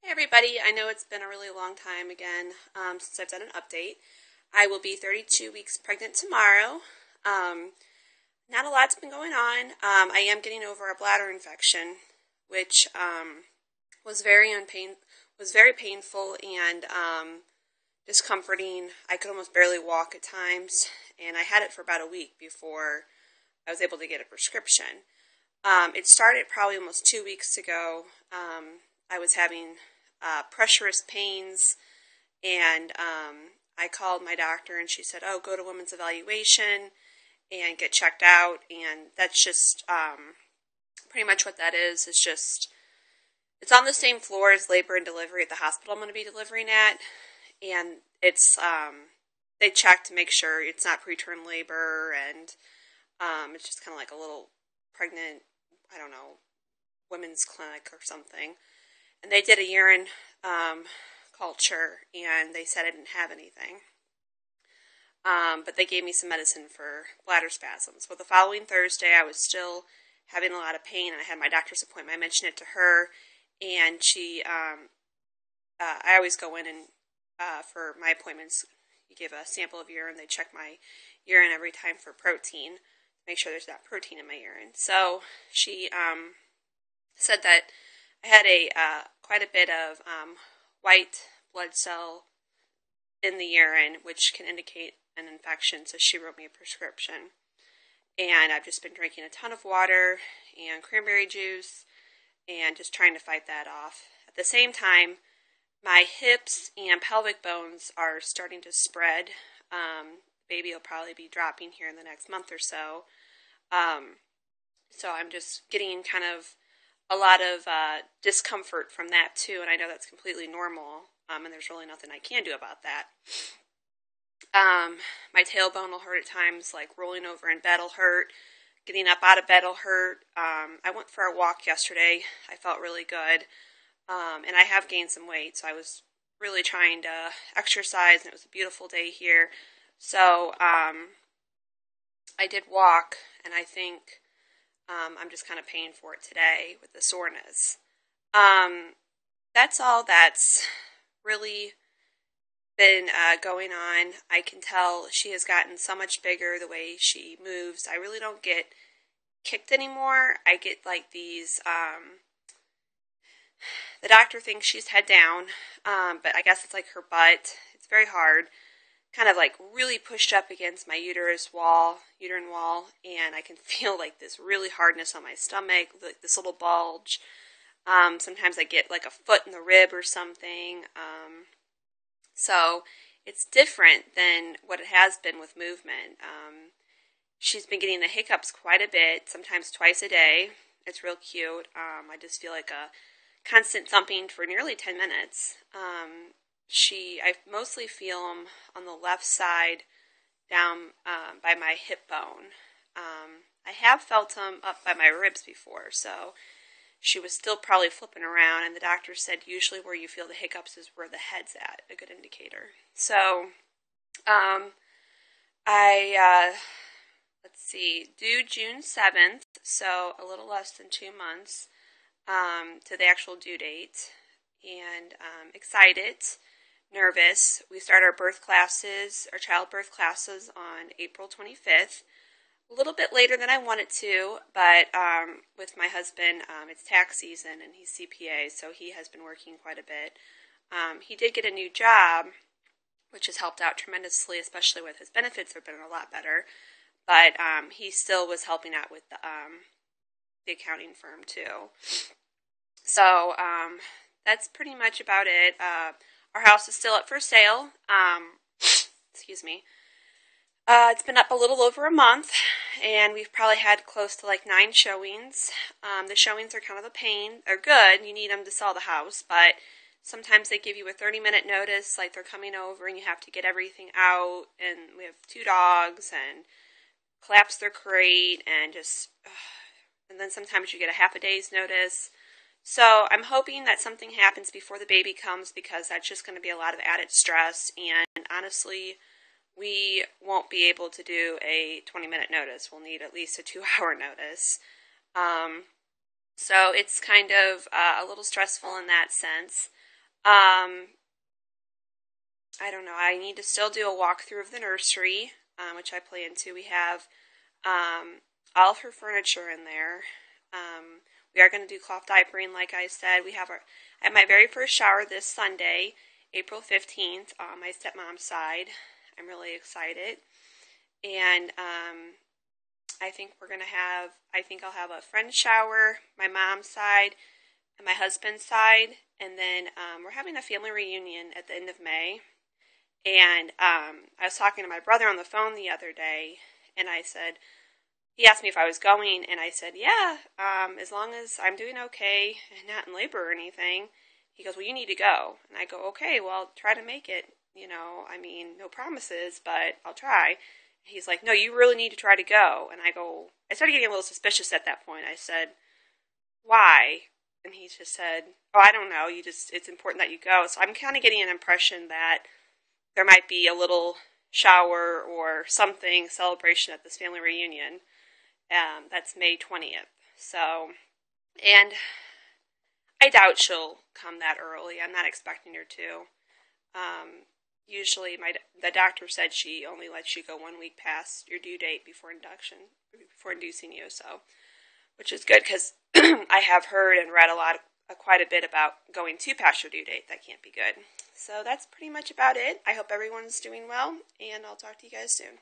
Hey everybody, I know it's been a really long time again since I've done an update. I will be 32 weeks pregnant tomorrow. Um, Not a lot's been going on. I am getting over a bladder infection, which was very painful and discomforting. I could almost barely walk at times, and I had it for about a week before I was able to get a prescription. It started probably almost 2 weeks ago. I was having pressurous pains, and I called my doctor, and she said, "Oh, go to women's evaluation and get checked out." And that's just pretty much what that is. It's just it's on the same floor as labor and delivery at the hospital I'm going to be delivering at, and it's they check to make sure it's not preterm labor, and it's just kind of like a little pregnant, I don't know, women's clinic or something. And they did a urine culture, and they said I didn't have anything. But they gave me some medicine for bladder spasms. Well, the following Thursday, I was still having a lot of pain, and I had my doctor's appointment. I mentioned it to her, and I always go in and for my appointments, you give a sample of urine. They check my urine every time for protein, make sure there's not protein in my urine. So she said that I had quite a bit of white blood cell in the urine, which can indicate an infection, so she wrote me a prescription. And I've just been drinking a ton of water and cranberry juice and just trying to fight that off. At the same time, my hips and pelvic bones are starting to spread. Baby will probably be dropping here in the next month or so. So I'm just getting kind of a lot of discomfort from that too, and I know that's completely normal, and there's really nothing I can do about that. My tailbone will hurt at times, like rolling over in bed will hurt, getting up out of bed will hurt. I went for a walk yesterday. I felt really good, and I have gained some weight, so I was really trying to exercise, and it was a beautiful day here. So I did walk, and I think I'm just kind of paying for it today with the soreness. That's all that's really been going on. I can tell she has gotten so much bigger the way she moves. I really don't get kicked anymore. I get like these, the doctor thinks she's head down, but I guess it's like her butt. It's very hard. Kind of like really pushed up against my uterine wall, and I can feel like this really hardness on my stomach, like this little bulge. Sometimes I get like a foot in the rib or something. So it's different than what it has been with movement. She's been getting the hiccups quite a bit, sometimes twice a day. It's real cute. I just feel like a constant thumping for nearly 10 minutes. I mostly feel them on the left side down by my hip bone. I have felt them up by my ribs before, so she was still probably flipping around, and the doctor said usually where you feel the hiccups is where the head's at, a good indicator. So, let's see, due June 7th, so a little less than 2 months to the actual due date, and excited, nervous. We start our childbirth classes on April 25th. A little bit later than I wanted to, but with my husband, it's tax season, and he's CPA, so he has been working quite a bit. He did get a new job, which has helped out tremendously, especially with his benefits have been a lot better, but he still was helping out with the accounting firm too. So that's pretty much about it. Our house is still up for sale. Excuse me. It's been up a little over a month, and we've probably had close to like 9 showings. The showings are kind of a pain. They're good. You need them to sell the house, but sometimes they give you a 30-minute notice, like they're coming over and you have to get everything out, and we have 2 dogs, and collapse their crate, and and then sometimes you get a half a day's notice. So I'm hoping that something happens before the baby comes, because that's just going to be a lot of added stress, and honestly, we won't be able to do a 20-minute notice. We'll need at least a 2-hour notice. So it's kind of a little stressful in that sense. I don't know. I need to still do a walkthrough of the nursery, which I plan to. We have all of her furniture in there. We are going to do cloth diapering, like I said. We have I had my very first shower this Sunday, April 15th, on my stepmom's side. I'm really excited. And I think I'll have a friend shower, my mom's side, and my husband's side. And then we're having a family reunion at the end of May. And I was talking to my brother on the phone the other day, and he asked me if I was going, and I said, yeah, as long as I'm doing okay and not in labor or anything. He goes, well, you need to go. And I go, okay, well, try to make it, no promises, but I'll try. He's like, no, you really need to try to go. And I started getting a little suspicious at that point. I said, why? And he just said, oh, I don't know, it's important that you go. So I'm kind of getting an impression that there might be a little shower or something, celebration at this family reunion. That's May 20th. So, and I doubt she'll come that early. I'm not expecting her to. Usually the doctor said she only lets you go 1 week past your due date before inducing you, so, which is good because I have heard and read quite a bit about going too past your due date. That can't be good. So that's pretty much about it. I hope everyone's doing well, and I'll talk to you guys soon.